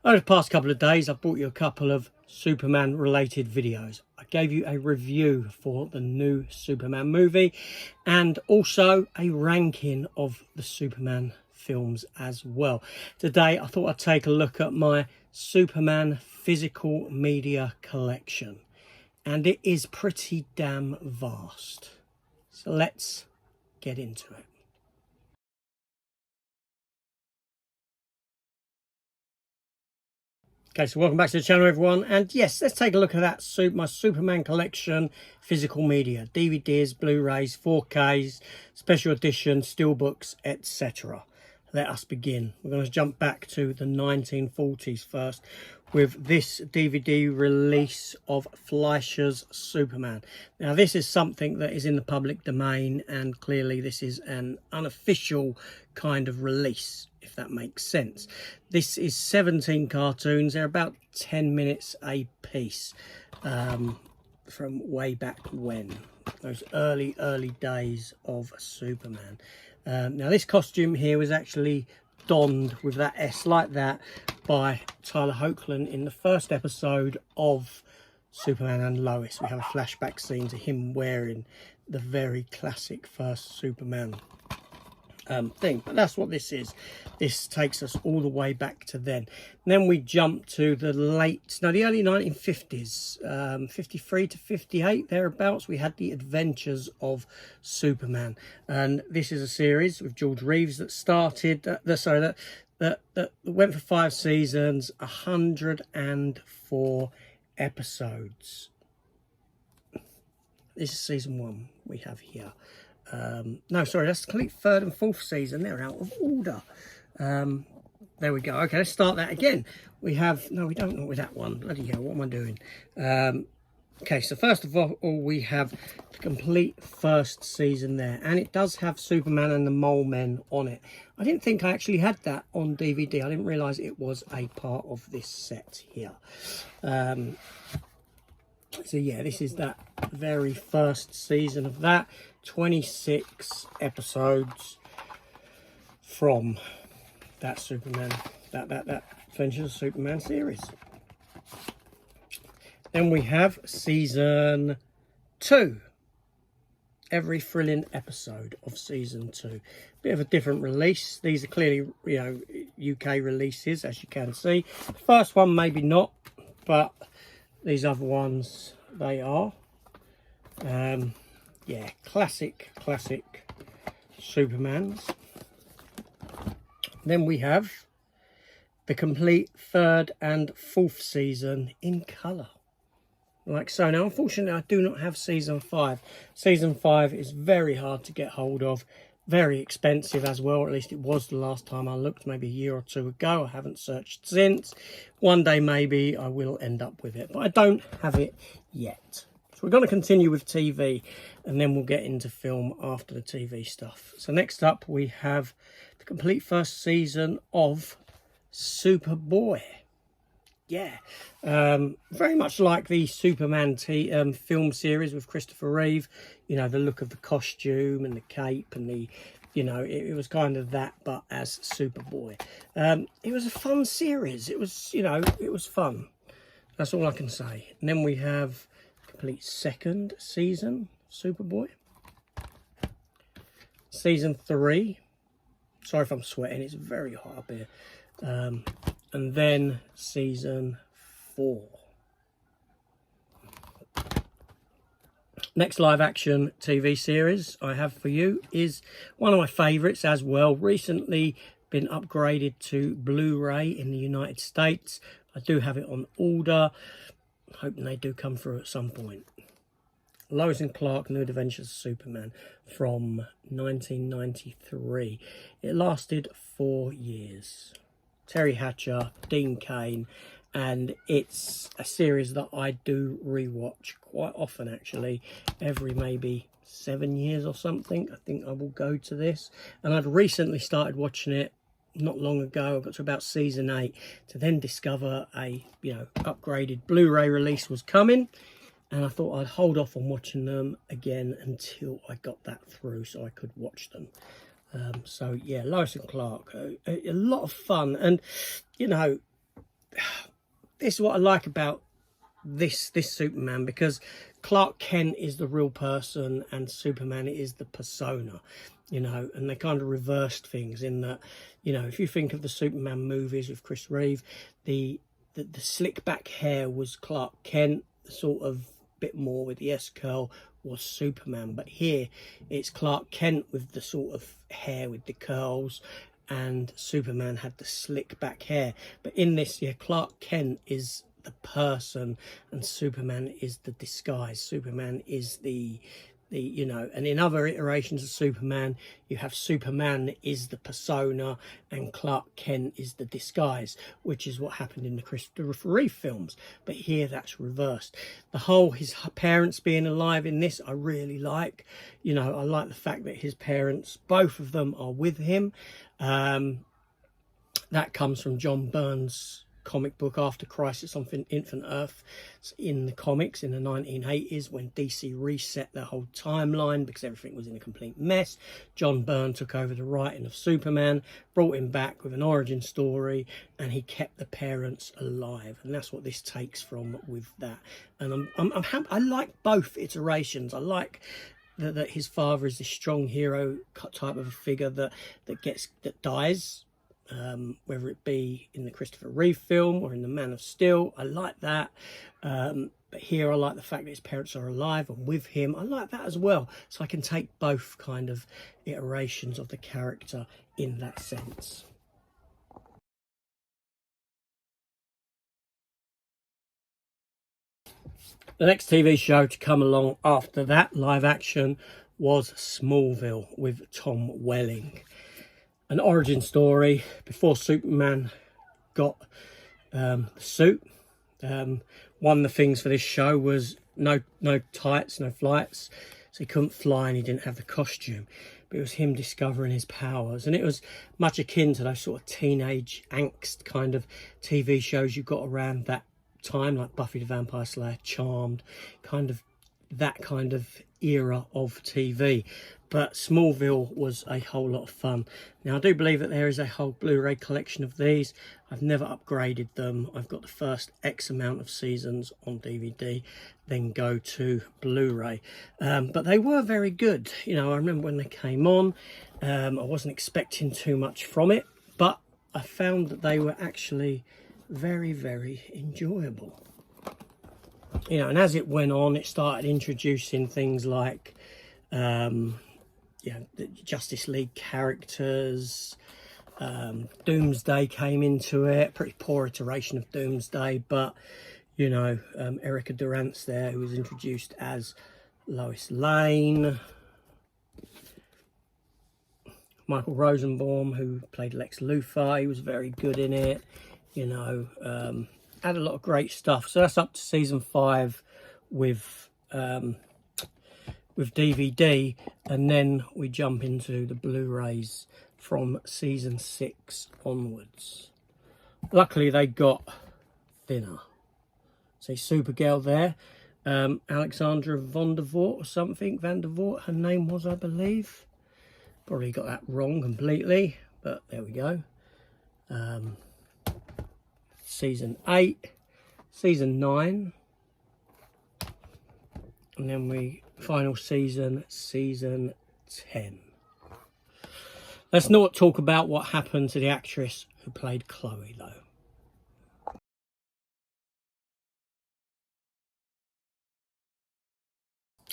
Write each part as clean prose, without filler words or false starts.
Over the past couple of days, I've brought you a couple of Superman related videos. I gave you a review for the new Superman movie and also a ranking of the Superman films as well. Today, I thought I'd take a look at my Superman physical media collection, and it is pretty damn vast. So let's get into it. Okay, so welcome back to the channel, everyone. And yes, let's take a look at that my Superman collection, physical media, DVDs, Blu-rays, 4Ks, special editions, steelbooks, etc. Let us begin. We're going to jump back to the 1940s first with this DVD release of Fleischer's Superman. Now, this is something that is in the public domain, and clearly this is an unofficial kind of release, if that makes sense. This is 17 cartoons. They're about 10 minutes a piece, from way back when, those early days of Superman. Now, this costume here was actually donned with that S like that by Tyler Hoechlin in the first episode of Superman and Lois. We have a flashback scene to him wearing the very classic first Superman thing. But that's what this is. This takes us all the way back to then. And then we jump to the early 1950s, 53 to 58, thereabouts. We had the Adventures of Superman, and this is a series with George Reeves that started that went for 5 seasons, 104 episodes. This is season 1 we have here. No, sorry, that's the complete 3rd and 4th season. They're out of order. There we go. Okay, let's start that again. We have, no, we don't know with that one. Bloody hell, what am I doing? Okay, so first of all, we have the complete 1st season there, and it does have Superman and the Mole Men on it. I didn't think I actually had that on DVD. I didn't realise it was a part of this set here. So yeah, this is that very 1st season of that. 26 episodes from that Superman, that Adventures of Superman series. Then we have season 2. Every thrilling episode of season 2. Bit of a different release. These are clearly, you know, UK releases, as you can see. The first one maybe not, but these other ones, they are. Yeah, classic Supermans. Then we have the complete 3rd and 4th season in colour, like so. Now, unfortunately, I do not have season 5. Season 5 is very hard to get hold of, very expensive as well, or at least it was the last time I looked, maybe a year or 2 ago. I haven't searched since. One day maybe I will end up with it, but I don't have it yet. So we're going to continue with TV, and then we'll get into film after the TV stuff. So next up we have the complete 1st season of Superboy. Yeah, very much like the Superman film series with Christopher Reeve. You know, the look of the costume and the cape and the, you know, it was kind of that, but as Superboy. It was a fun series. It was, you know, it was fun. That's all I can say. And then we have complete 2nd season Superboy. Season 3. Sorry if I'm sweating, it's very hot up here. And then season 4. Next live action TV series I have for you is one of my favourites as well. Recently been upgraded to Blu-ray in the United States. I do have it on order. Hoping they do come through at some point. Lois and Clark, New Adventures of Superman from 1993. It lasted 4 years. Terry Hatcher, Dean Cain, and it's a series that I do rewatch quite often, actually. Every maybe 7 years or something, I think I will go to this. And I'd recently started watching it not long ago. I got to about season 8 to then discover a, you know, upgraded Blu-ray release was coming, and I thought I'd hold off on watching them again until I got that through so I could watch them. So yeah, Lois and Clark, a lot of fun. And you know, this is what I like about this Superman, because Clark Kent is the real person and Superman is the persona, you know, and they kind of reversed things in that, you know, if you think of the Superman movies with Chris Reeve, the slick back hair was Clark Kent, sort of bit more with the S-curl was Superman, but here it's Clark Kent with the sort of hair with the curls, and Superman had the slick back hair. But in this, yeah, Clark Kent is the person and Superman is the disguise. Superman is the you know, and in other iterations of Superman, you have Superman is the persona and Clark Kent is the disguise, which is what happened in the Christopher Reeve films. But here that's reversed. The whole his parents being alive in this, I really like. You know, I like the fact that his parents, both of them, are with him. That comes from John Byrne's comic book After Crisis on Infinite Earth in the comics in the 1980s, when DC reset their whole timeline because everything was in a complete mess. John Byrne took over the writing of Superman, brought him back with an origin story, and he kept the parents alive, and that's what this takes from with that. And I like both iterations. I like that his father is this strong hero type of a figure that dies, whether it be in the Christopher Reeve film or in the Man of Steel. I like that. But here I like the fact that his parents are alive and with him. I like that as well. So I can take both kind of iterations of the character in that sense. The next TV show to come along after that, live action, was Smallville with Tom Welling. An origin story before Superman got the suit. One of the things for this show was no tights, no flights, so he couldn't fly and he didn't have the costume. But it was him discovering his powers, and it was much akin to those sort of teenage angst kind of TV shows you got around that time, like Buffy the Vampire Slayer, Charmed, kind of that kind of era of TV. But Smallville was a whole lot of fun. Now, I do believe that there is a whole Blu-ray collection of these. I've never upgraded them. I've got the first X amount of seasons on DVD, then go to Blu-ray. But they were very good. You know, I remember when they came on, I wasn't expecting too much from it, but I found that they were actually very, very enjoyable. You know, and as it went on, it started introducing things like the Justice League characters. Doomsday came into it. Pretty poor iteration of Doomsday, but you know, Erica Durant's there, who was introduced as Lois Lane. Michael Rosenbaum, who played Lex Luthor, he was very good in it. You know, had a lot of great stuff. So that's up to season 5 with DVD, and then we jump into the Blu-rays from season 6 onwards. Luckily, they got thinner. See Supergirl there, Alexandra Vandervoort or something, Vandervoort, her name was, I believe. Probably got that wrong completely, but there we go. Season 8, season 9, and then final season, season 10. Let's not talk about what happened to the actress who played Chloe, though.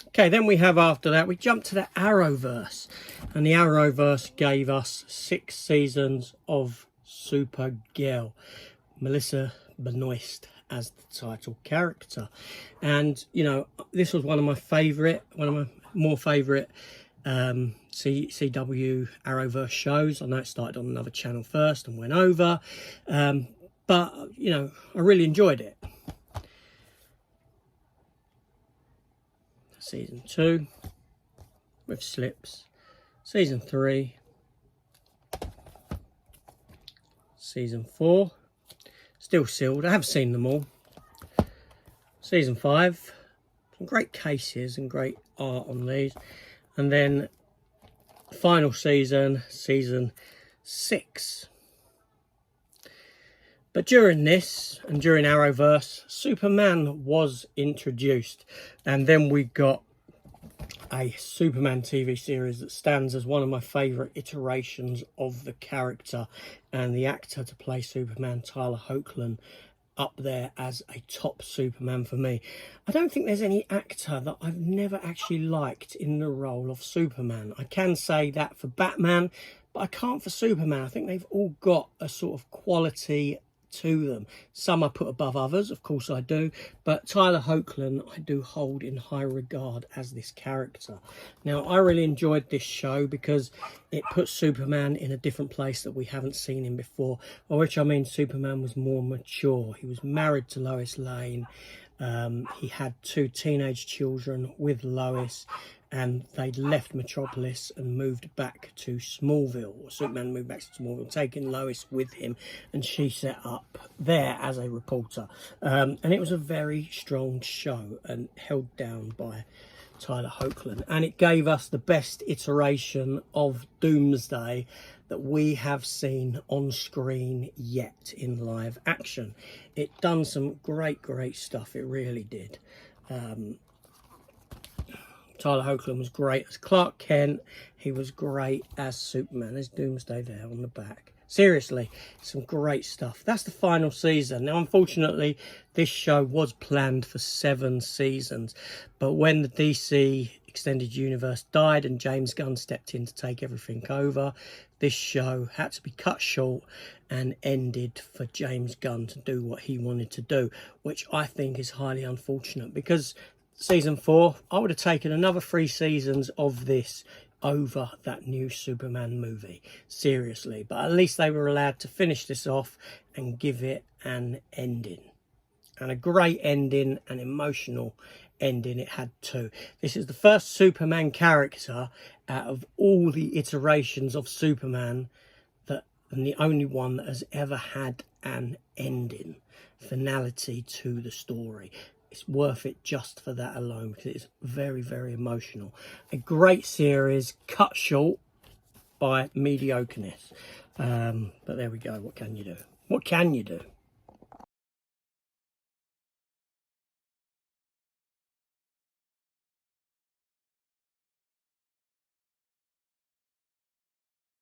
Okay, then we have, after that, we jump to the Arrowverse. And the Arrowverse gave us 6 seasons of Supergirl. Melissa Benoist as the title character. And, you know, this was one of my more favourite CW Arrowverse shows. I know it started on another channel first and went over. But, you know, I really enjoyed it. Season 2 with slips. Season 3. Season 4. Still sealed. I have seen them all. Season 5. Some great cases and great art on these. And then final season, season 6. But during this, and during Arrowverse, Superman was introduced. And then we got a Superman TV series that stands as one of my favourite iterations of the character, and the actor to play Superman, Tyler Hoechlin, up there as a top Superman for me. I don't think there's any actor that I've never actually liked in the role of Superman. I can say that for Batman, but I can't for Superman. I think they've all got a sort of quality to them. Some I put above others, of course I do, but Tyler Hoechlin I do hold in high regard as this character. Now, I really enjoyed this show because it puts Superman in a different place that we haven't seen him before, by which I mean Superman was more mature. He was married to Lois Lane. He had 2 teenage children with Lois, and they'd left Metropolis and moved back to Smallville. Or Superman moved back to Smallville, taking Lois with him, and she set up there as a reporter. And it was a very strong show and held down by Tyler Hoechlin. And it gave us the best iteration of Doomsday that we have seen on screen yet in live action. It done some great stuff, it really did. Tyler Hoechlin was great as Clark Kent. He was great as Superman. There's Doomsday there on the back. Seriously, some great stuff. That's the final season. Now, unfortunately, this show was planned for 7 seasons. But when the DC Extended Universe died and James Gunn stepped in to take everything over, this show had to be cut short and ended for James Gunn to do what he wanted to do, which I think is highly unfortunate, because season 4, I would have taken another 3 seasons of this over that new Superman movie. Seriously. But at least they were allowed to finish this off and give it an ending. And a great ending, an emotional ending it had too. This is the first Superman character out of all the iterations of Superman and the only one that has ever had an ending, finality to the story. It's worth it just for that alone, because it's very emotional. A great series, cut short by mediocreness. But there we go. What can you do? What can you do?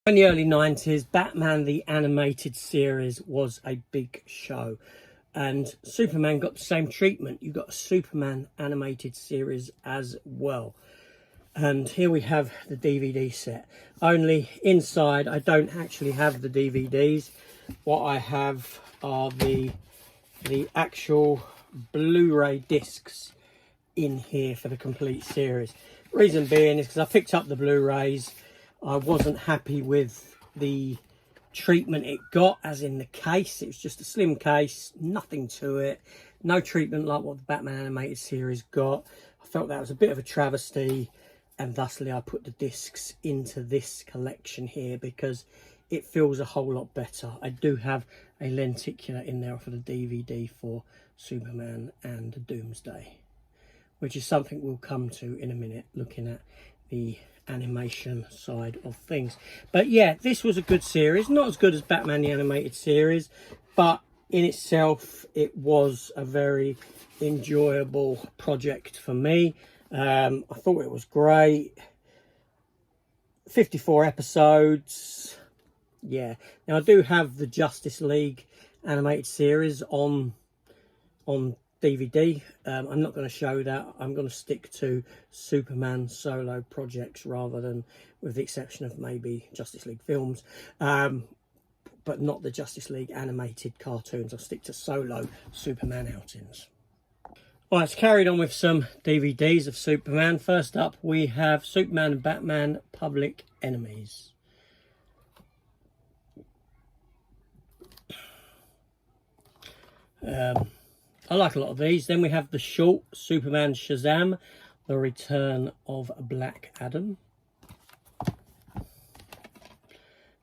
In the early 90s, Batman the Animated Series was a big show. And Superman got the same treatment. You got a Superman animated series as well. And here we have the DVD set. Only inside, I don't actually have the DVDs. What I have are the actual Blu-ray discs in here for the complete series. Reason being is because I picked up the Blu-rays. I wasn't happy with the treatment it got, as in the case. It was just a slim case, nothing to it, no treatment like what the Batman animated series got. I felt that was a bit of a travesty, and thusly I put the discs into this collection here because it feels a whole lot better. I do have a lenticular in there for the DVD for Superman and Doomsday, which is something we'll come to in a minute, looking at the animation side of things. But yeah, this was a good series. Not as good as Batman the Animated Series, but in itself it was a very enjoyable project for me. I thought it was great. 54 episodes. Yeah. Now I do have the Justice League animated series on DVD. I'm not going to show that. I'm going to stick to Superman solo projects rather than, with the exception of maybe Justice League films, but not the Justice League animated cartoons. I'll stick to solo Superman outings. All right, it's carried on with some DVDs of Superman. First up, we have Superman and Batman Public Enemies. I like a lot of these. Then we have the short Superman Shazam, The Return of Black Adam.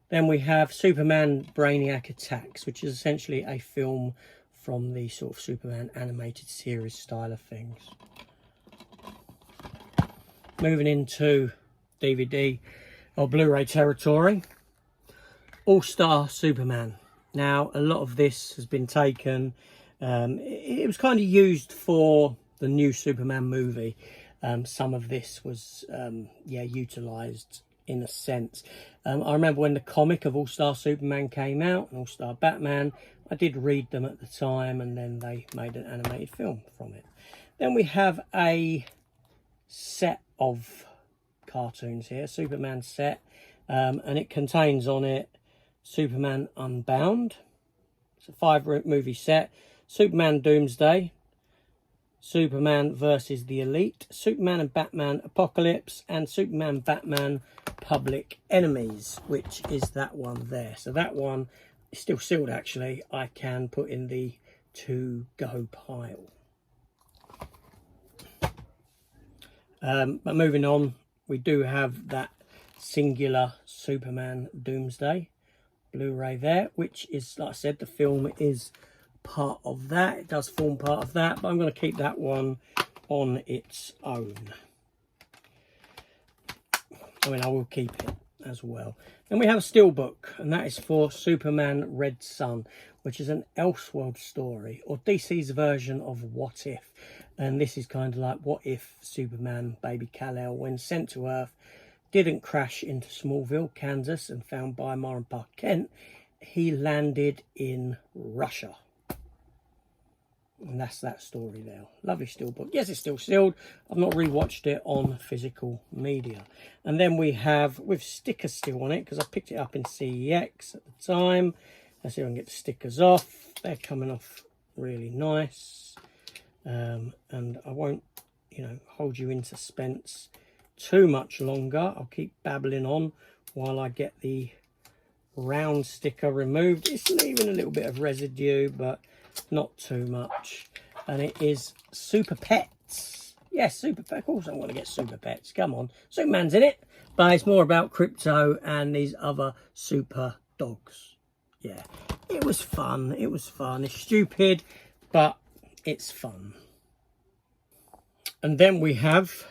Then we have Superman Brainiac Attacks, which is essentially a film from the sort of Superman animated series style of things. Moving into DVD or Blu-ray territory, All-Star Superman. Now, a lot of this has been taken. It was kind of used for the new Superman movie. Some of this was, yeah, utilised in a sense. I remember when the comic of All-Star Superman came out and All-Star Batman, I did read them at the time, and then they made an animated film from it. Then we have a set of cartoons here, Superman set, and it contains on it Superman Unbound. It's a 5-movie set. Superman Doomsday, Superman versus the Elite, Superman and Batman Apocalypse, and Superman Batman Public Enemies, which is that one there. So that one is still sealed, actually. I can put in the to-go pile. But moving on, we do have that singular Superman Doomsday Blu-ray there, which is, like I said, the film is part of that. It does form part of that, but I'm going to keep that one on its own. I mean, I will keep it as well. Then we have a steelbook, and that is for Superman Red Sun, which is an Elseworld story, or DC's version of What If. And this is kind of like, what if Superman, baby Kal-El, when sent to Earth, didn't crash into Smallville, Kansas, and found by Ma and Pa Kent, he landed in Russia. And that's that story there. Lovely steelbook. Yes, it's still sealed. I've not rewatched it on physical media. And then we have, with stickers still on it, because I picked it up in CEX at the time. Let's see if I can get the stickers off. They're coming off really nice. And I won't, you know, hold you in suspense too much longer. I'll keep babbling on while I get the round sticker removed. It's leaving a little bit of residue, but not too much. And it is Super Pets. Yes, Super Pets. Of course I want to get Super Pets. Come on. Superman's in it, but it's more about Crypto and these other super dogs. Yeah, it was fun. It was fun. It's stupid, but it's fun. And then we have,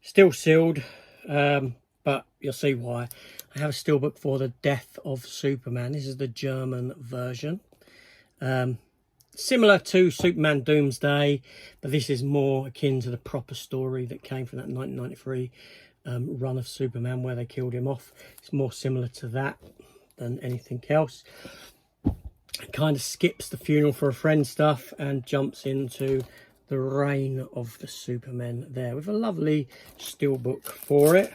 still sealed, but you'll see why. I have a steelbook for The Death of Superman. This is the German version. Similar to Superman Doomsday, but this is more akin to the proper story that came from that 1993 run of Superman where they killed him off. It's more similar to that than anything else. It kind of skips the funeral for a friend stuff and jumps into the reign of the Supermen there with a lovely steelbook for it.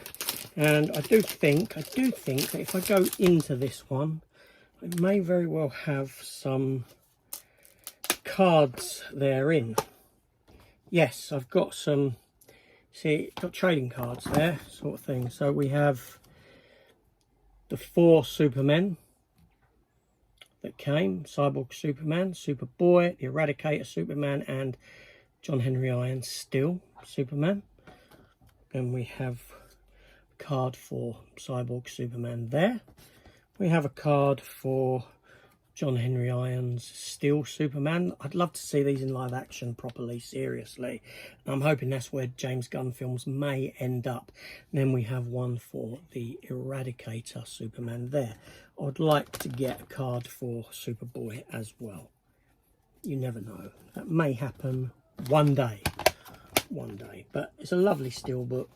And I do think that if I go into this one, I may very well have some cards therein. Yes, I've got some, see, got trading cards there, sort of thing. So we have the 4 Supermen that came: Cyborg Superman, Superboy, the Eradicator Superman, and John Henry Irons still Superman. And we have a card for Cyborg Superman there. We have a card for John Henry Irons still Superman. I'd love to see these in live action properly, seriously. And I'm hoping that's where James Gunn films may end up. And then we have one for the Eradicator Superman there. I would like to get a card for Superboy as well. You never know. That may happen one day. One day. But it's a lovely steelbook,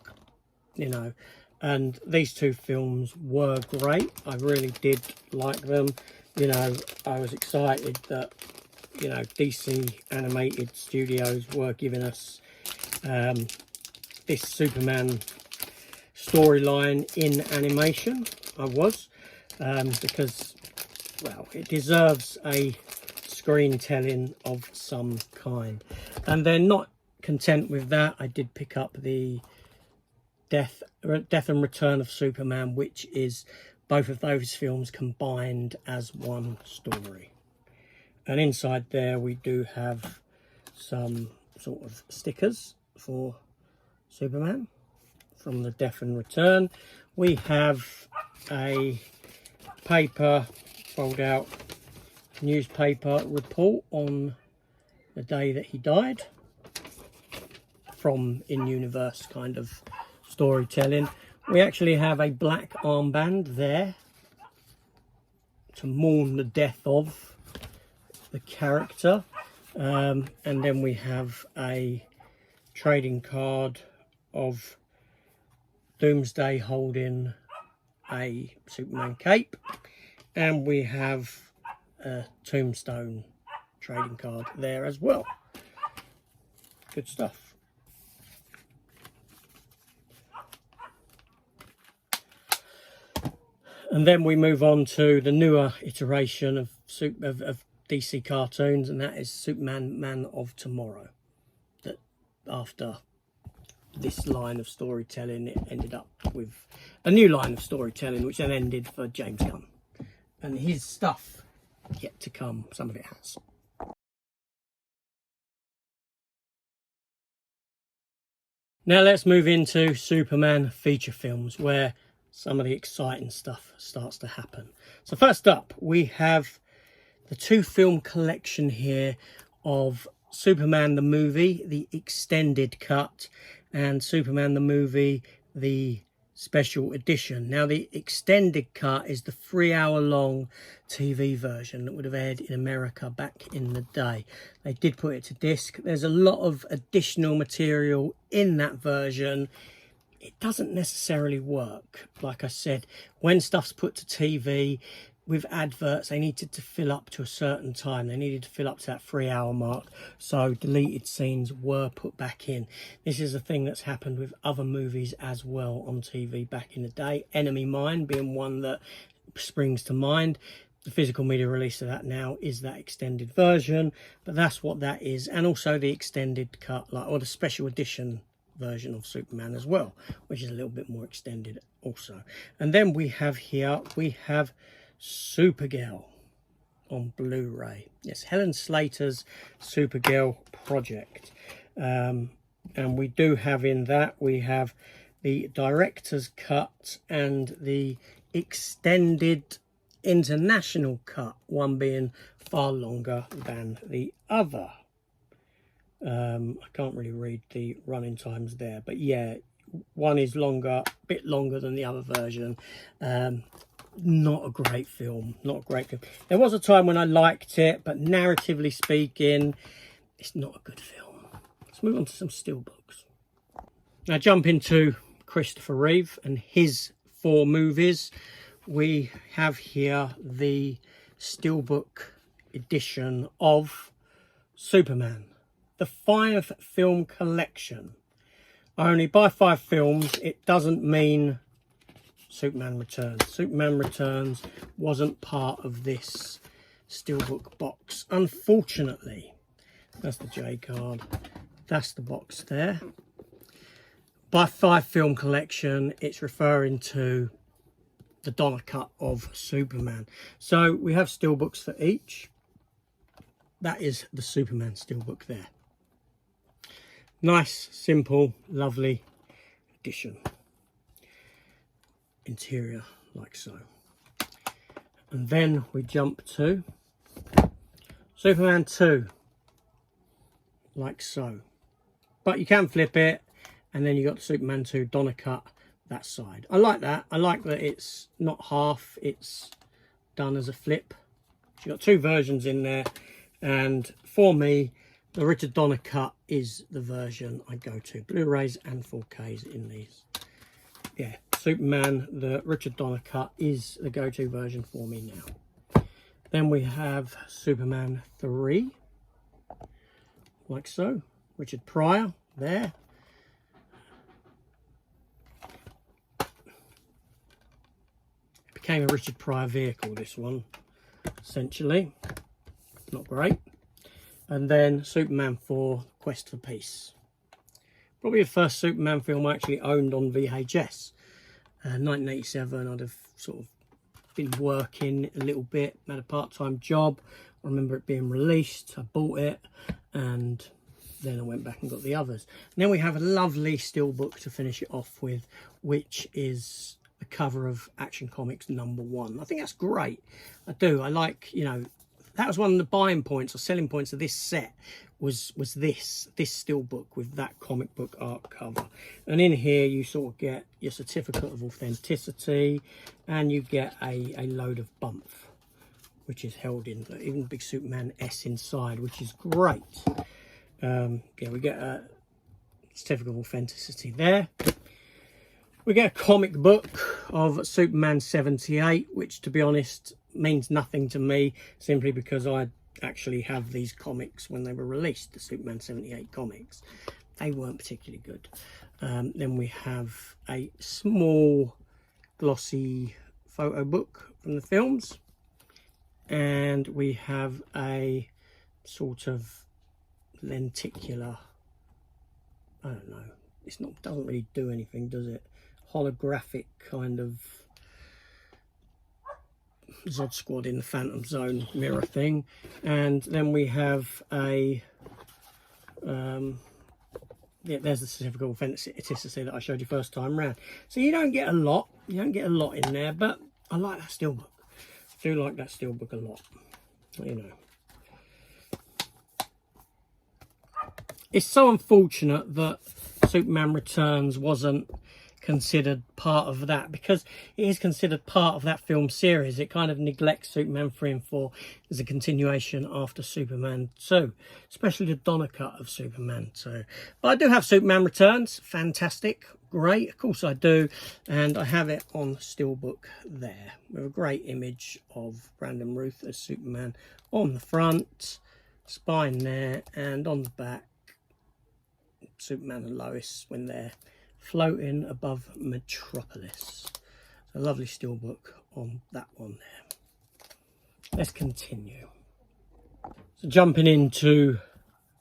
you know. And these 2 films were great. I really did like them. You know, I was excited that, you know, DC Animated Studios were giving us this Superman storyline in animation. I was, because, well, it deserves a screen telling of some kind. And then, not content with that, I did pick up the Death and Return of Superman, which is both of those films combined as one story. And inside there we do have some sort of stickers for Superman from the Death and Return. We have a paper, fold out newspaper report on the day that he died, from in-universe kind of storytelling. We actually have a black armband there. to mourn the death of the character. And then we have a trading card of Doomsday holding a Superman cape, and we have a Tombstone trading card there as well. Good stuff. And then we move on to the newer iteration of DC cartoons, and that is Superman Man of Tomorrow. That after this line of storytelling, it ended up with a new line of storytelling, which then ended for James Gunn. And his stuff yet to come, some of it has. Now let's move into Superman feature films, where some of the exciting stuff starts to happen. So first up, we have the 2-film collection here of Superman the movie, the extended cut, and Superman the movie, the special edition. Now the extended cut is the 3-hour-long TV version that would have aired in America back in the day. They did put it to disc. There's a lot of additional material in that version. It doesn't necessarily work. Like I said, when stuff's put to TV with adverts, they needed to fill up to a certain time. They needed to fill up to that 3-hour mark. So deleted scenes were put back in. This is a thing that's happened with other movies as well on TV back in the day. Enemy Mine being one that springs to mind. The physical media release of that now is that extended version, but that's what that is. And also the extended cut, or the special edition version of Superman as well, which is a little bit more extended also. And then we have here, we have Supergirl on Blu-ray. Yes, Helen Slater's Supergirl project. And we do have in that, we have the director's cut and the extended international cut, one being far longer than the other. I can't really read the running times there, but yeah, one is longer, a bit longer than the other version. Not a great film, not a great film. There was a time when I liked it, but narratively speaking, it's not a good film. Let's move on to some steelbooks. Now jump into Christopher Reeve and his 4 movies. We have here the steelbook edition of Superman, the 5-film collection. Only by 5 films, it doesn't mean Superman Returns. Superman Returns wasn't part of this steelbook box, unfortunately. That's the J card. That's the box there. By 5-film collection, it's referring to the Donner cut of Superman. So we have steelbooks for each. That is the Superman steelbook there. Nice, simple, lovely edition. Interior like so. And then we jump to Superman 2, like so. But you can flip it, and then you got the Superman 2 Donner cut that side. I like that. I like that it's not half, it's done as a flip. So you've got 2 versions in there, and for me, the Richard Donner cut is the version I go to. Blu-rays and 4Ks in these. Yeah, Superman, the Richard Donner cut is the go-to version for me now. Then we have Superman 3, like so. Richard Pryor there. It became a Richard Pryor vehicle, this one, essentially. Not great. And then Superman 4, Quest for Peace. Probably the first Superman film I actually owned on VHS. 1987, I'd have sort of been working a little bit, had a part-time job. I remember it being released, I bought it, and then I went back and got the others. And then we have a lovely steelbook to finish it off with, which is the cover of Action Comics #1. I think that's great. I do. I like, you know, that was one of the buying points or selling points of this set, was this steelbook with that comic book art cover. And in here you sort of get your certificate of authenticity, and you get a load of bump. which is held in even big Superman S inside, which is great. Yeah, we get a certificate of authenticity there. We get a comic book of Superman 78, which, to be honest, means nothing to me, simply because I actually have these comics when they were released, the Superman 78 comics. They weren't particularly good. Then we have a small glossy photo book from the films, and we have a sort of lenticular, I don't know, it's not, doesn't really do anything, does it? Holographic kind of Zod Squad in the Phantom Zone mirror thing. And then we have a yeah, there's the certificate of authenticity that I showed you first time round. So you don't get a lot, in there, but I like that steelbook. I do like that steelbook a lot, you know. It's so unfortunate that Superman Returns wasn't considered part of that, because it is considered part of that film series. It kind of neglects Superman 3 and 4 as a continuation after Superman 2, especially the Donner cut of Superman 2. But I do have Superman Returns, fantastic, great, of course I do, and I have it on steelbook there with a great image of Brandon Routh as Superman on the front, spine there, and on the back Superman and Lois when they're floating above Metropolis. A lovely steelbook on that one there. Let's continue. So jumping into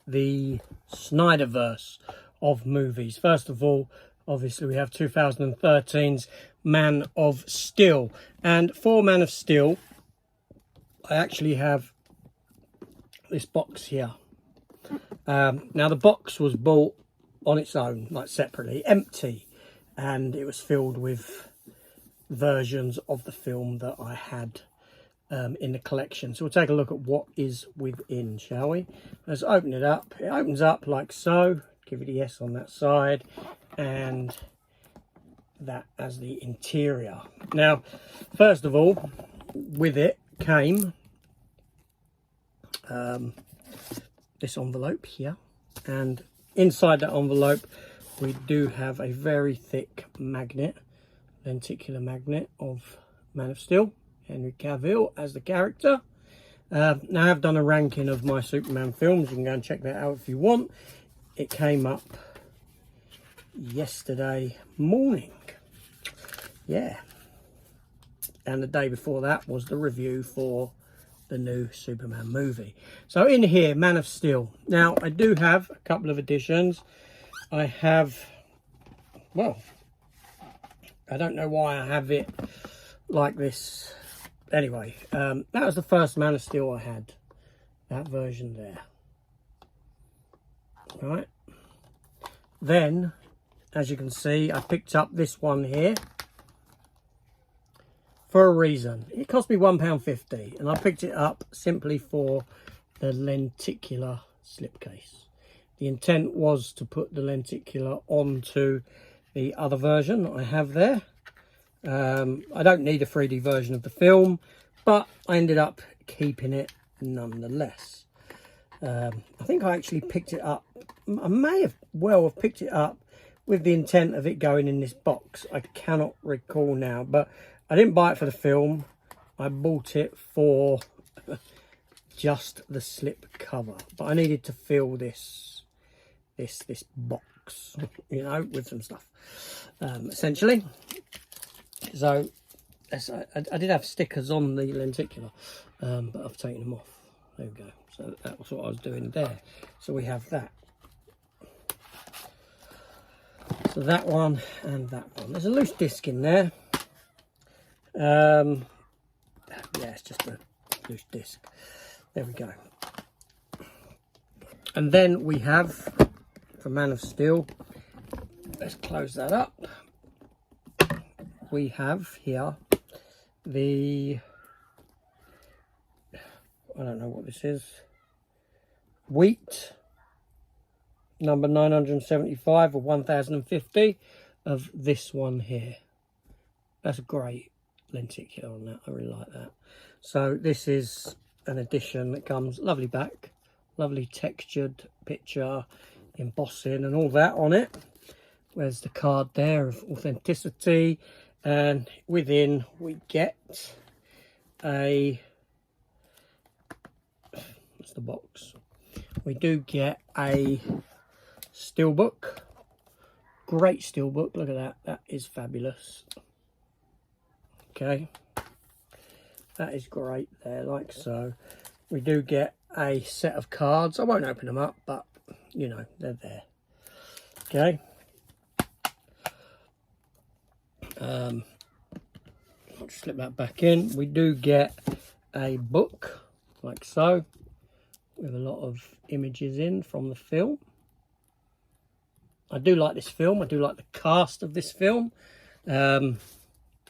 the Snyderverse of movies. First of all, obviously we have 2013's Man of Steel. And for Man of Steel, I actually have this box here. Now the box was bought on its own, like separately, empty, and it was filled with versions of the film that I had in the collection. So we'll take a look at what is within, shall we? Let's open it up. It opens up like so. Give it a yes on that side, and that as the interior. Now, first of all, with it came this envelope here, and inside that envelope we do have a very thick magnet, lenticular magnet of Man of Steel, Henry Cavill as the character. Now I have done a ranking of my Superman films, you can go and check that out if you want. It came up yesterday morning, yeah, and the day before that was the review for the new Superman movie. So in here, Man of Steel. Now I do have a couple of editions. I have, well, I don't know why I have it like this. Anyway, that was the first Man of Steel I had, that version there. Right, then as you can see, I picked up this one here for a reason. It cost me £1.50, and I picked it up simply for the lenticular slipcase. The intent was to put the lenticular onto the other version that I have there. I don't need a 3D version of the film, but I ended up keeping it nonetheless. I think I actually picked it up, I may have picked it up with the intent of it going in this box. I cannot recall now, but I didn't buy it for the film. I bought it for just the slip cover, but I needed to fill this box, you know, with some stuff, essentially. So I did have stickers on the lenticular, but I've taken them off. There we go. So that was what I was doing there. So we have that. So that one and that one. There's a loose disc in there. Yeah, it's just a loose disc. There we go. And then we have, for Man of Steel, let's close that up. We have here the, I don't know what this is, Wheat, number 975 or 1050 of this one here. That's great. lenticular on that. I really like that. So this is an edition that comes lovely back, lovely textured picture, embossing and all that on it. Where's the card there of authenticity, and within we get a, what's the box? We do get a steelbook. Great steelbook, look at that, that is fabulous. Okay, that is great there, like so. We do get a set of cards. I won't open them up, but you know, they're there. Okay. I'll just slip that back in. We do get a book, like so, with a lot of images in from the film. I do like this film. I do like the cast of this film. I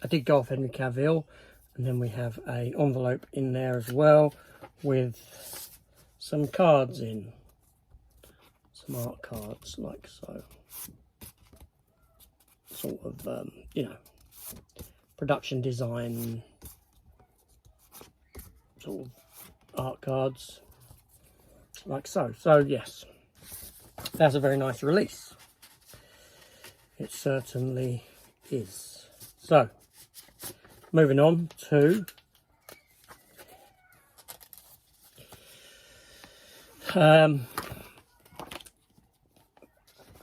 did go off Henry Cavill, and then we have a envelope in there as well with some cards in, some art cards, like so. Sort of, you know, production design sort of art cards, like so. So yes, that's a very nice release. It certainly is. So moving on to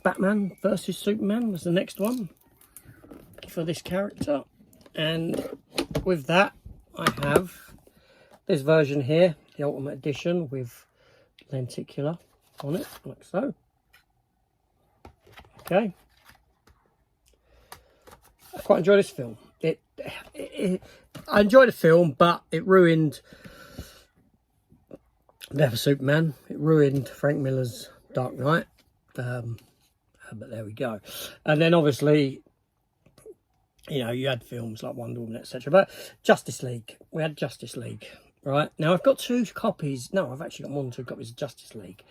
Batman versus Superman was the next one for this character, and with that I have this version here, the Ultimate Edition with lenticular on it, like so. Okay, I quite enjoy this film. I enjoyed the film, but it ruined Death of Superman. It ruined Frank Miller's Dark Knight. But there we go. And then obviously, you know, you had films like Wonder Woman, etc. But Justice League, we had Justice League, right? Now I've got 2 copies. No, I've actually got more than 2 copies of Justice League.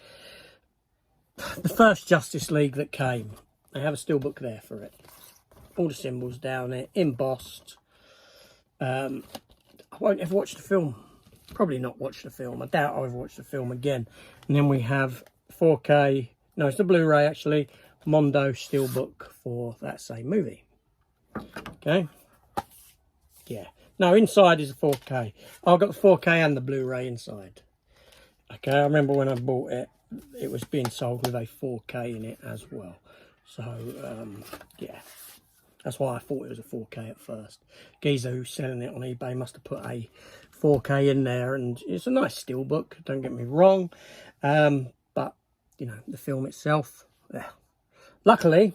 The first Justice League that came, I have a steelbook there for it. All the symbols down it, embossed. I won't ever watch the film. Probably not watch the film. I doubt I'll ever watch the film again. And then we have 4K. No, it's the Blu-ray actually. Mondo steelbook for that same movie. Okay. Yeah. No, inside is a 4K. I've got the 4K and the Blu-ray inside. Okay. I remember when I bought it, it was being sold with a 4K in it as well. So, yeah. That's why I thought it was a 4K at first. Geezer who's selling it on eBay must have put a 4K in there, and it's a nice steelbook, don't get me wrong. But, you know, the film itself, yeah. Luckily,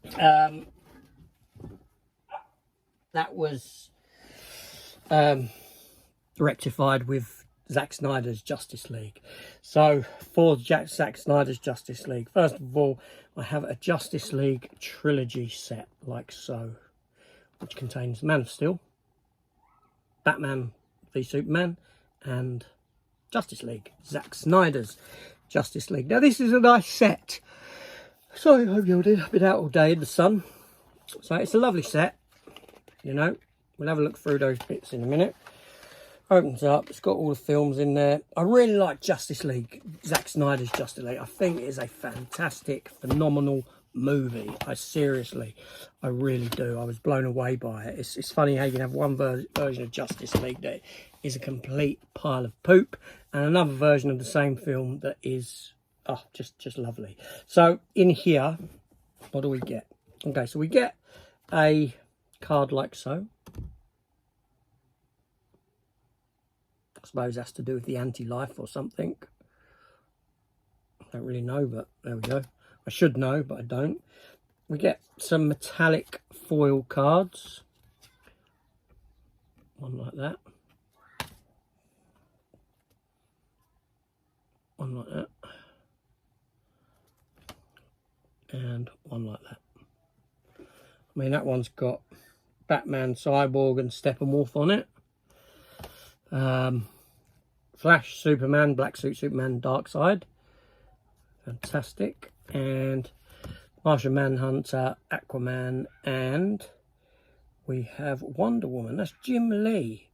that was rectified with Zack Snyder's Justice League. So for Zack Snyder's Justice League, first of all, I have a Justice League trilogy set, like so, which contains Man of Steel, Batman v Superman, and Justice League, Zack Snyder's Justice League. Now this is a nice set. Sorry, I hope you'll do. I've been out all day in the sun. So it's a lovely set, you know. We'll have a look through those bits in a minute. Opens up, it's got all the films in there. I really like Justice League, Zack Snyder's Justice League. I think it is a fantastic, phenomenal movie. I really do. I was blown away by it. It's funny how you can have one version of Justice League that is a complete pile of poop, and another version of the same film that is, oh, just lovely. So in here, what do we get? Okay, so we get a card like so. I suppose that's to do with the anti-life or something. I don't really know, but there we go. I should know, but I don't. We get some metallic foil cards. One like that. One like that. And one like that. I mean, that one's got Batman, Cyborg and Steppenwolf on it. Flash, Superman, Black Suit Superman, Darkseid. Fantastic. And Martian Manhunter, Aquaman, and we have Wonder Woman. That's Jim Lee.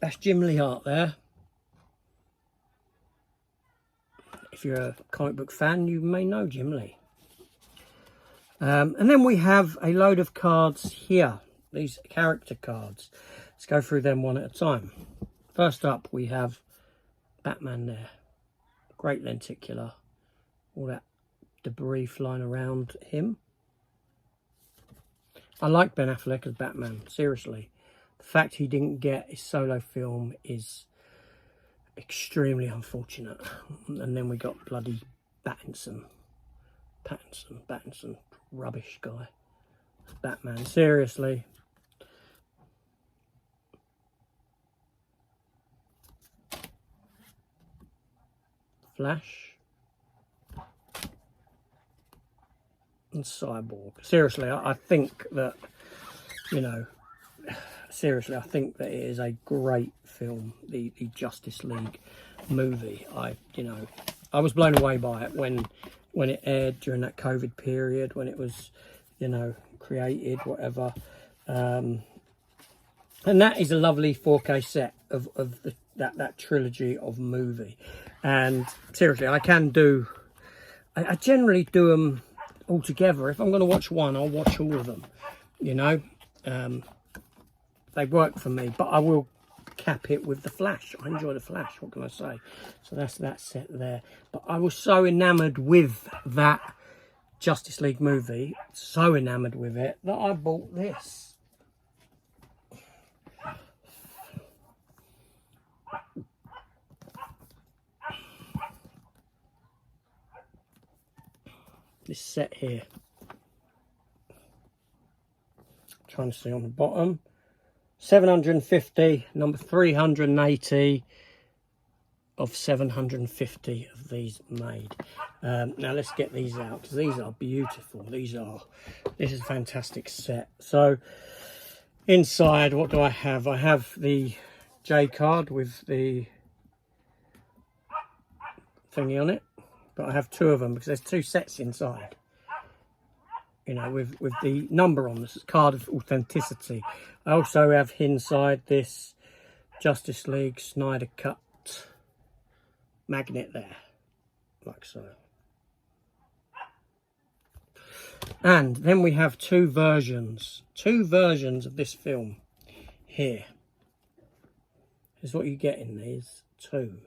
That's Jim Lee art there. If you're a comic book fan, you may know Jim Lee. And then we have a load of cards here. These character cards. Let's go through them one at a time. First up, we have Batman there. Great lenticular. All that debris flying around him. I like Ben Affleck as Batman, seriously. The fact he didn't get his solo film is extremely unfortunate. And then we got bloody Pattinson, rubbish guy. Batman, seriously. Flash. And Cyborg. Seriously, I think that, you know, seriously, I think that it is a great film, the Justice League movie. I was blown away by it when it aired during that COVID period, when it was, you know, created, whatever. And that is a lovely 4K set of that trilogy of movie. And seriously, I generally do them all together. If I'm going to watch one, I'll watch all of them, you know. They work for me, but I will cap it with the Flash. I enjoy the Flash, what can I say? So that's that set there. But I was so enamoured with that Justice League movie, so enamoured with it, that I bought this. This set here. Trying to see on the bottom. 750, number 380 of 750 of these made. Now let's get these out, because these are beautiful. This is a fantastic set. So inside, what do I have? I have the J card with the thingy on it, but I have two of them because there's two sets inside. You know, with the number on this card of authenticity. I also have inside this Justice League Snyder Cut magnet there, like so. And then we have two versions of this film here. Here's what you get in these two.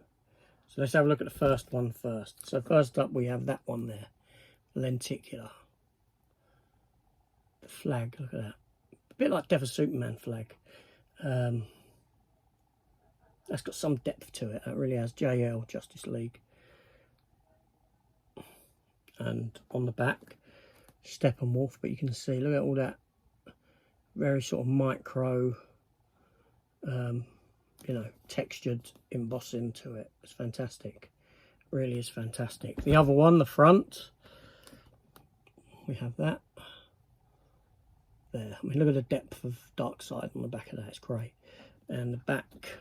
So let's have a look at the first one first. So first up we have that one there, lenticular. The flag, look at that. A bit like Death of Superman flag. That's got some depth to it. That really has. JL, Justice League. And on the back, Steppenwolf. But you can see, look at all that very sort of micro, you know, textured embossing to it. It's fantastic. It really is fantastic. The other one, the front, we have that. There. I mean, look at the depth of Darkseid on the back of that. It's great. And the back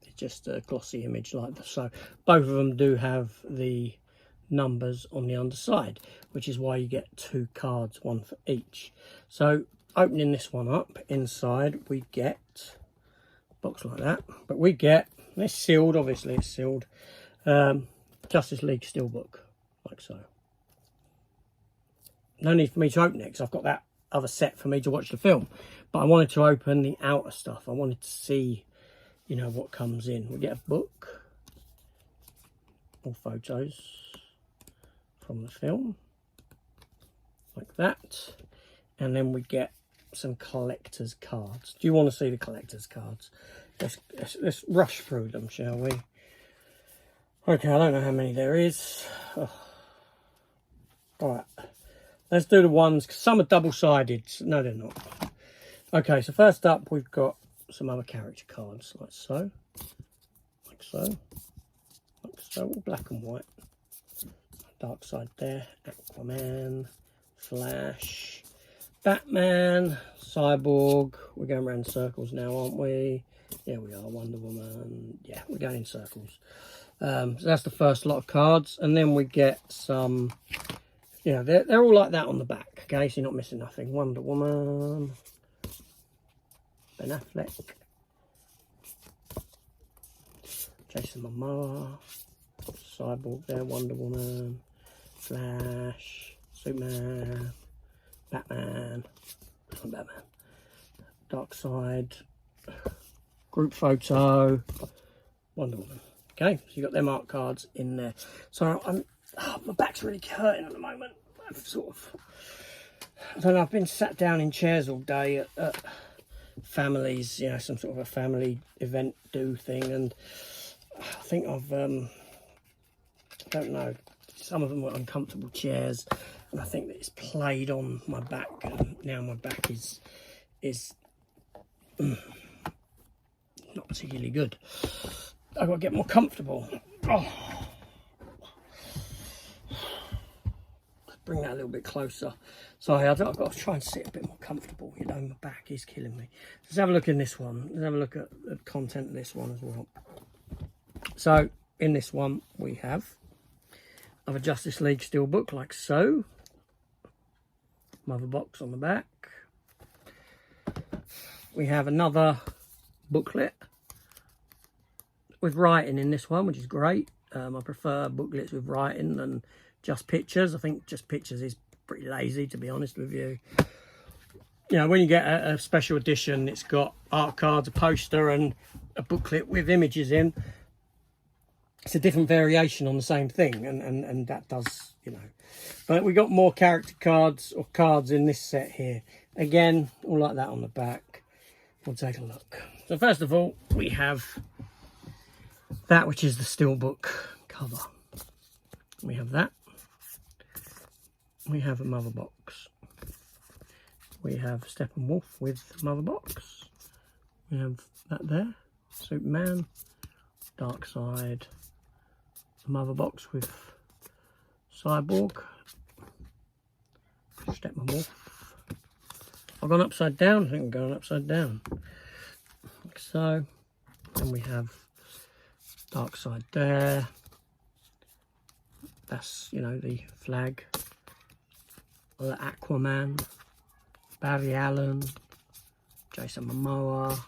is just a glossy image like this. So both of them do have the numbers on the underside, which is why you get two cards, one for each. So opening this one up, inside we get a box like that. But we get, it's sealed, obviously it's sealed, Justice League Steelbook, like so. No need for me to open it because I've got that other set for me to watch the film, but I wanted to open the outer stuff. I wanted to see, you know, what comes in. We get a book, all photos from the film, like that, and then we get some collector's cards. Do you want to see the collector's cards? Let's rush through them, shall we? Okay, I don't know how many there is. Oh. All right. Let's do the ones, because some are double-sided. No, they're not. Okay, so first up, we've got some other character cards, like so. Like so. Like so, all black and white. Darkseid there. Aquaman. Flash. Batman. Cyborg. We're going around in circles now, aren't we? Yeah, we are. Wonder Woman. Yeah, we're going in circles. So that's the first lot of cards. And then we get some... Yeah, they're all like that on the back, okay? So you're not missing nothing. Wonder Woman, Ben Affleck, Jason Momoa, Cyborg there, Wonder Woman, Flash, Superman, Batman, Darkseid, group photo, Wonder Woman. Okay, so you got them art cards in there. So my back's really hurting at the moment. I don't know, I've been sat down in chairs all day at families, you know, some sort of a family event thing, and I think I've I don't know, some of them were uncomfortable chairs, and I think that it's played on my back, and now my back is not particularly good. I've got to get more comfortable. Oh. Bring that a little bit closer. Sorry, I've got to try and sit a bit more comfortable. You know, my back is killing me. Let's have a look in this one. Let's have a look at the content of this one as well. So, in this one, we have a Justice League steelbook, like so. Mother box on the back. We have another booklet with writing in this one, which is great. I prefer booklets with writing than just pictures. I think just pictures is pretty lazy, to be honest with you. You know, when you get a special edition, it's got art cards, a poster, and a booklet with images in. It's a different variation on the same thing, and that does, you know. But we got more character cards or cards in this set here. Again, all like that on the back. We'll take a look. So first of all, we have that, which is the steelbook cover. We have that. We have a mother box. We have Steppenwolf with mother box. We have that there. Superman. Darkseid. A mother box with Cyborg. Steppenwolf. I've gone upside down. I think I'm going upside down. Like so. And we have Darkseid there. That's, you know, the flag. The Aquaman, Barry Allen, Jason Momoa,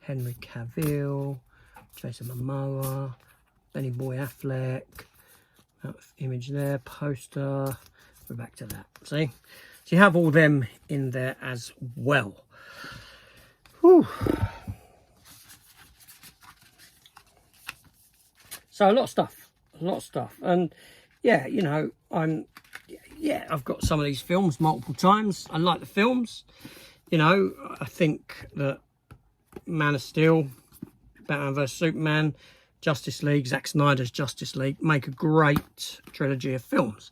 Henry Cavill, Jason Momoa, Benny Boy Affleck, that image there, poster, we're back to that, see? So you have all them in there as well. Whew. So a lot of stuff, and yeah, you know, I've got some of these films multiple times. I like the films. You know, I think that Man of Steel, Batman vs Superman, Justice League, Zack Snyder's Justice League make a great trilogy of films.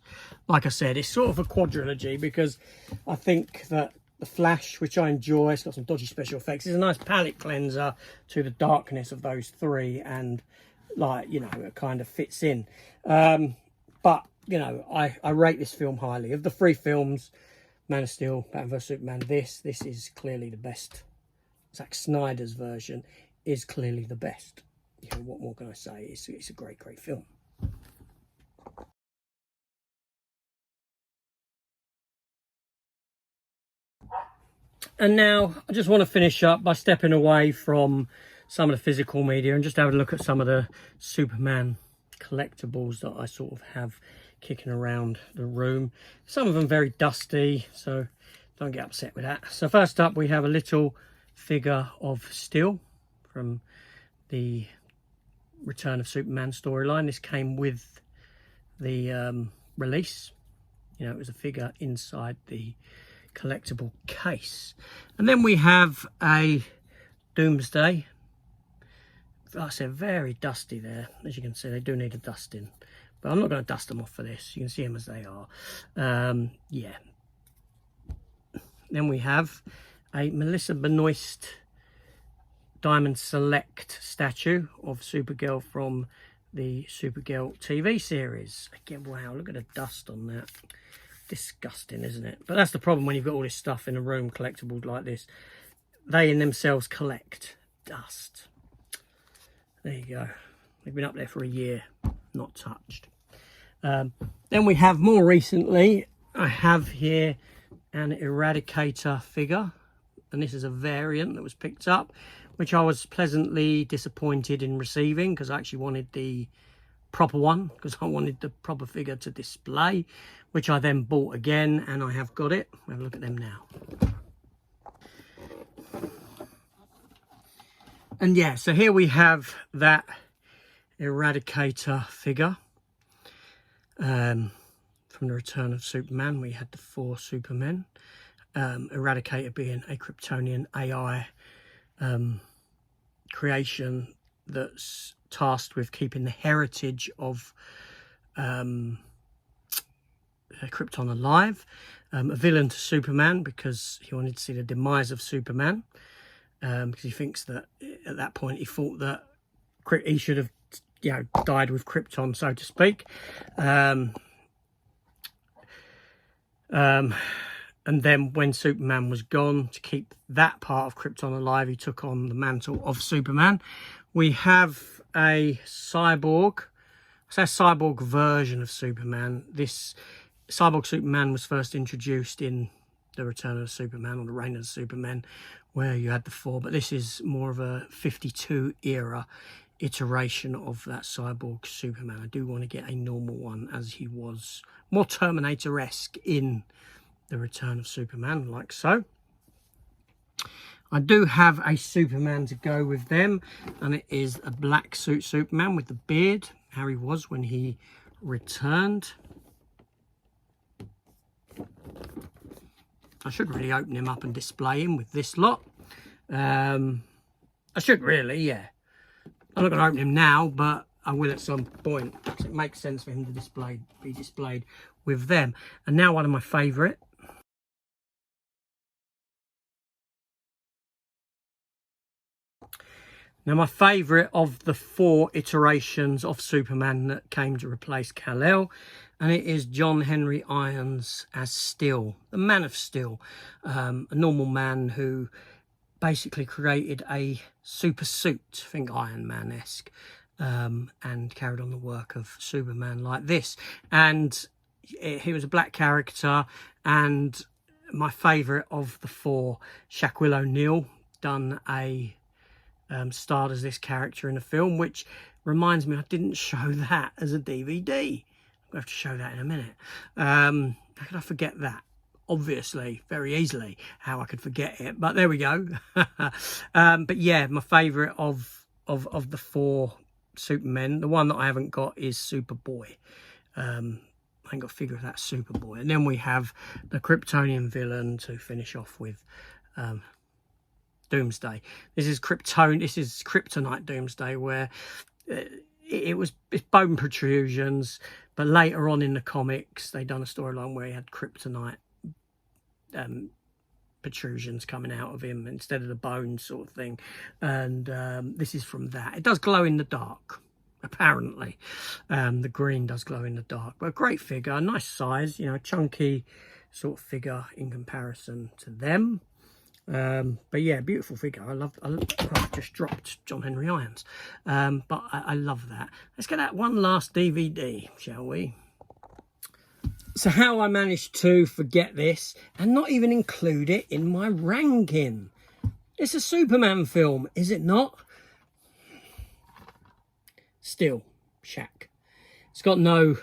Like I said, it's sort of a quadrilogy because I think that The Flash, which I enjoy, it's got some dodgy special effects, is a nice palette cleanser to the darkness of those three, and, like, you know, it kind of fits in. But you know, I rate this film highly. Of the three films, Man of Steel, Batman vs Superman, this is clearly the best. Zack Snyder's version is clearly the best. You know, what more can I say? It's a great film. And now I just want to finish up by stepping away from some of the physical media and just have a look at some of the Superman collectibles that I sort of have kicking around the room. Some of them very dusty, so don't get upset with that. So first up, we have a little figure of Steel from the Return of Superman storyline. This came with the release. You know, it was a figure inside the collectible case. And then we have a Doomsday. Like I said, very dusty there. As you can see, they do need a dusting. But I'm not going to dust them off for this. You can see them as they are. Yeah. Then we have a Melissa Benoist Diamond Select statue of Supergirl from the Supergirl TV series. Again, wow, look at the dust on that. Disgusting, isn't it? But that's the problem when you've got all this stuff in a room, collectibles like this. They in themselves collect dust. There you go. They've been up there for a year, not touched. Then we have more recently, I have here an Eradicator figure. and this is a variant that was picked up, which I was pleasantly disappointed in receiving, because I actually wanted the proper one, because I wanted the proper figure to display, which I then bought again, and I have got it. Have a look at them now. And yeah, so here we have that Eradicator figure from the Return of Superman. We had the 4 Supermen, Eradicator being a Kryptonian AI creation that's tasked with keeping the heritage of Krypton alive. A villain to Superman, because he wanted to see the demise of Superman, because he thinks that at that point he thought that he should have, you know, died with Krypton, so to speak. And then when Superman was gone, to keep that part of Krypton alive, he took on the mantle of Superman. We have a cyborg, a cyborg version of Superman. This cyborg Superman was first introduced in the Return of Superman, or the Reign of the Supermen, where you had the 4, but this is more of a 52 era iteration of that cyborg Superman. I do want to get a normal one, as he was more Terminator-esque in the Return of Superman, like so. I do have a Superman to go with them, and it is a black suit Superman with the beard, how he was when he returned. I should really open him up and display him with this lot. I should really, yeah. I'm not going to open him now, but I will at some point. It makes sense for him to be displayed with them. And now one of my favourite. Now, my favourite of the 4 iterations of Superman that came to replace Kal-El, and it is John Henry Irons as Steel, the Man of Steel, a normal man who basically created a super suit, I think Iron Man-esque, and carried on the work of Superman like this. And he was a black character, and my favourite of the 4, Shaquille O'Neal, done a starred as this character in a film, which reminds me I didn't show that as a DVD. I'll have to show that in a minute. How could I forget that? Obviously, very easily, how I could forget it, but there we go. But yeah, my favourite of the 4 Supermen, the one that I haven't got is Superboy. I ain't got a figure of that Superboy. And then we have the Kryptonian villain to finish off with, Doomsday. This is Kryptonite Doomsday, where it's bone protrusions, but later on in the comics they done a storyline where he had kryptonite protrusions coming out of him instead of the bones, sort of thing. And this is from that. It does glow in the dark, apparently. The green does glow in the dark, but a great figure, a nice size, you know, chunky sort of figure in comparison to them. But yeah, beautiful figure. I've just dropped John Henry Irons, but I love that. Let's get that one last DVD, shall we? So how I managed to forget this and not even include it in my ranking. It's a Superman film, is it not? Still, Shaq. It's got no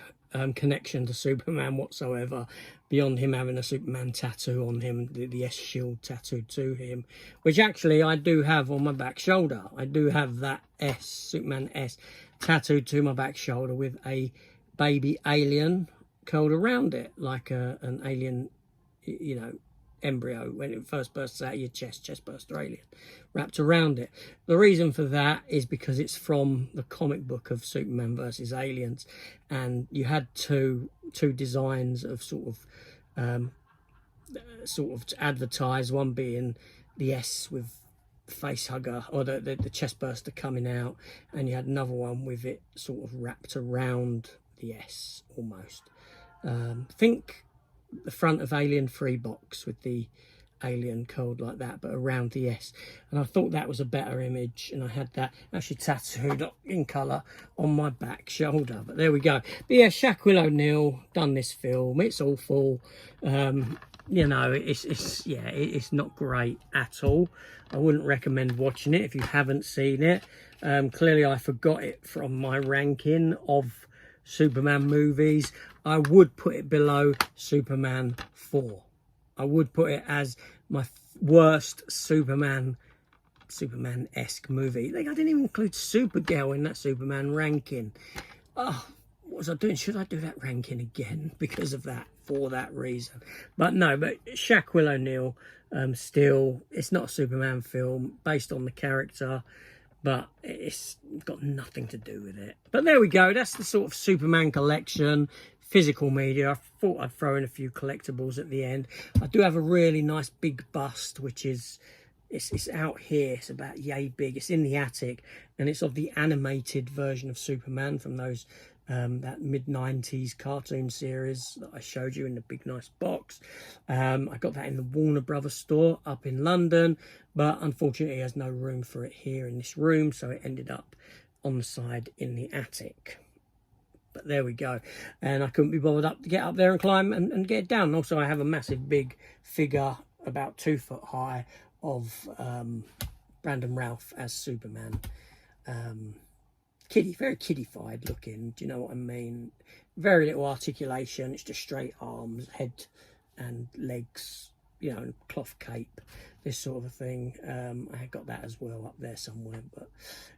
connection to Superman whatsoever, beyond him having a Superman tattoo on him, the S shield tattooed to him, which actually I do have on my back shoulder. I do have that S, Superman S, tattooed to my back shoulder with a baby alien curled around it, like an alien, you know, embryo when it first bursts out of your chest burster alien, wrapped around it. The reason for that is because it's from the comic book of Superman versus Aliens, and you had two designs of sort of to advertise, one being the S with face hugger, or the chest burster coming out, and you had another one with it sort of wrapped around the S almost. Think the front of Alien 3 box with the alien curled like that, but around the S. And I thought that was a better image, and I had that actually tattooed in colour on my back shoulder. But there we go. But yeah, Shaquille O'Neal done this film. It's awful. You know, it's not great at all. I wouldn't recommend watching it if you haven't seen it. Clearly I forgot it from my ranking of Superman movies. I would put it below Superman 4. I would put it as my worst Superman-esque movie. Like, I didn't even include Supergirl in that Superman ranking. Oh, what was I doing? Should I do that ranking again because of that, for that reason? But no, but Shaquille O'Neal, still, it's not a Superman film based on the character, but it's got nothing to do with it. But there we go. That's the sort of Superman collection, physical media. I thought I'd throw in a few collectibles at the end. I do have a really nice big bust, which is, it's out here. It's about yay big. It's in the attic, and it's of the animated version of Superman from those that mid-90s cartoon series that I showed you in the big nice box. I got that in the Warner Brothers store up in London, but unfortunately there's no room for it here in this room, so it ended up on the side in the attic. But there we go. And I couldn't be bothered to get up there and climb and get it down. Also, I have a massive big figure about 2 foot high of Brandon Routh as Superman. Very kiddified looking, do you know what I mean? Very little articulation. It's just straight arms, head and legs, you know, and cloth cape, this sort of a thing. I got that as well up there somewhere, but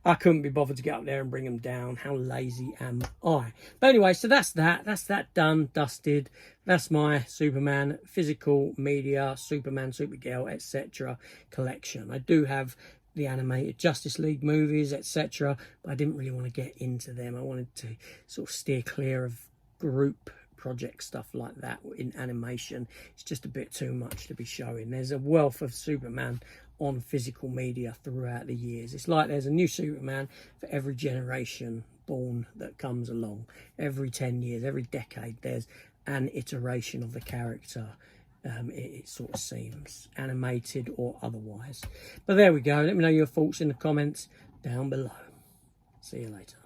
I couldn't be bothered to get up there and bring them down. How lazy am I? But anyway, so that's that done, dusted. That's my Superman physical media, Superman, Supergirl, etc. collection. I do have the animated Justice League movies, etc., but I didn't really want to get into them. I wanted to sort of steer clear of group project stuff like that in animation. It's just a bit too much to be showing. There's a wealth of Superman on physical media throughout the years. It's like there's a new Superman for every generation born that comes along. Every 10 years, every decade, there's an iteration of the character. It sort of seems, animated or otherwise. But there we go. Let me know your thoughts in the comments down below. See you later.